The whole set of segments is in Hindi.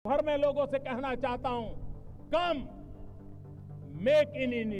भर में लोगों से कहना चाहता हूं, कम मेक इन इंडिया।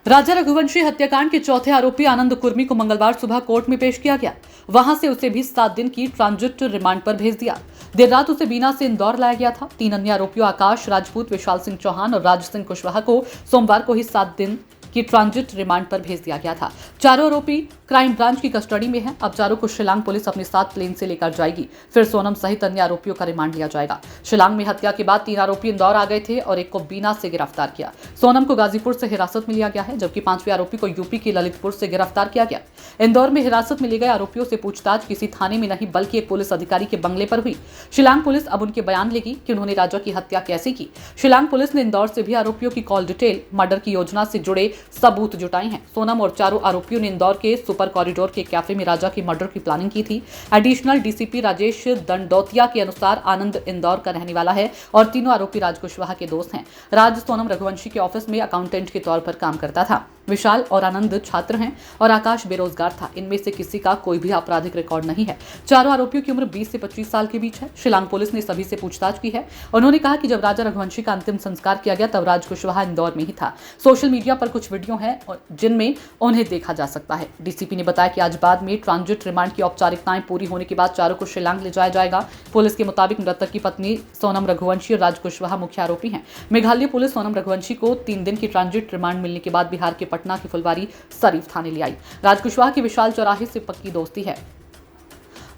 राजा रघुवंशी हत्याकांड के चौथे आरोपी आनंद कुर्मी को मंगलवार सुबह कोर्ट में पेश किया गया। वहां से उसे भी 7 दिन की ट्रांजिट रिमांड पर भेज दिया। देर रात उसे बीना से इंदौर लाया गया था। 3 अन्य आरोपियों आकाश राजपूत, विशाल सिंह चौहान और राज सिंह कुशवाहा को सोमवार को ही 7 दिन की ट्रांजिट रिमांड पर भेज दिया गया था। चारों आरोपी क्राइम ब्रांच की कस्टडी में हैं। अब चारों को शिलांग पुलिस अपने साथ प्लेन से लेकर जाएगी। फिर सोनम सहित अन्य आरोपियों का रिमांड लिया जाएगा। शिलांग में हत्या के बाद 3 आरोपी इंदौर आ गए थे और एक को बीना से गिरफ्तार किया। सोनम को गाजीपुर से हिरासत में लिया गया है, जबकि 5वें आरोपी को यूपी के ललितपुर से गिरफ्तार किया गया। इंदौर में हिरासत में लिए गए आरोपियों से पूछताछ किसी थाने में नहीं बल्कि एक पुलिस अधिकारी के बंगले पर हुई। शिलांग पुलिस अब उनके बयान लेगी कि उन्होंने राजा की हत्या कैसे की। शिलांग पुलिस ने इंदौर से भी आरोपियों की कॉल डिटेल, मर्डर की योजना से जुड़े सबूत जुटाए हैं। सोनम और चारों आरोपियों ने इंदौर के सुपर कॉरिडोर के कैफे में राजा की मर्डर की प्लानिंग की थी। एडिशनल डीसीपी राजेश दंडोतिया के अनुसार आनंद इंदौर का रहने वाला है और तीनों आरोपी राज कुशवाहा के दोस्त हैं। राज सोनम रघुवंशी के ऑफिस में अकाउंटेंट के तौर पर काम करता था। विशाल और आनंद छात्र हैं और आकाश बेरोजगार था। इनमें से किसी का कोई भी आपराधिक रिकॉर्ड नहीं है। चारों आरोपियों की उम्र 20 से 25 साल के बीच है। शिलांग पुलिस ने सभी से पूछताछ की है। उन्होंने कहा कि जब राजा रघुवंशी का अंतिम संस्कार किया गया तब राज कुशवाहा इंदौर में ही था। सोशल मीडिया पर कुछ वीडियो हैं जिनमें उन्हें देखा जा सकता है। डीसीपी ने बताया कि आज बाद में ट्रांजिट रिमांड की औपचारिकताएं पूरी होने के बाद चारों को शिलांग ले जाया जाएगा। पुलिस के मुताबिक मृतक की पत्नी सोनम रघुवंशी और राज कुशवाहा मुख्य आरोपी हैं। मेघालय पुलिस सोनम रघुवंशी को 3 दिन की ट्रांजिट रिमांड मिलने के बाद बिहार के पटना की फुलवारी शरीफ थाने ले आई। राज कुशवाहा की विशाल चौराहे से पक्की दोस्ती है।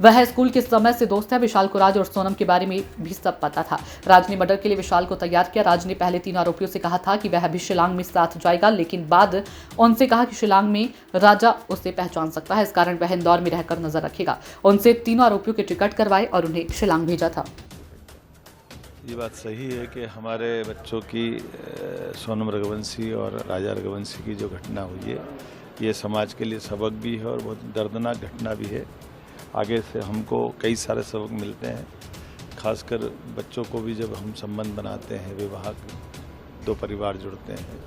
वह स्कूल के समय से दोस्त है। विशाल को राज और सोनम के बारे में भी सब पता था। राज ने मर्डर के लिए विशाल को तैयार किया। राज ने पहले 3 आरोपियों से कहा था कि वह भी शिलांग में साथ जाएगा, लेकिन बाद उनसे कहा कि शिलांग में राजा उसे पहचान सकता है, इस कारण वह इंदौर में रहकर नजर रखेगा। उनसे तीनों आरोपियों के टिकट करवाए और उन्हें शिलांग भेजा था। ये बात सही है कि हमारे बच्चों की सोनम रघुवंशी और राजा रघुवंशी की जो घटना हुई है, ये समाज के लिए सबक भी है और बहुत दर्दनाक घटना भी है। आगे से हमको कई सारे सबक मिलते हैं, खासकर बच्चों को भी जब हम संबंध बनाते हैं, विवाह 2 परिवार जुड़ते हैं,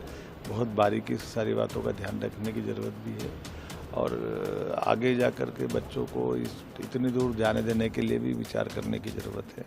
बहुत बारीकी से सारी बातों का ध्यान रखने की ज़रूरत भी है और आगे जा कर के बच्चों को इतनी दूर जाने देने के लिए भी विचार करने की ज़रूरत है।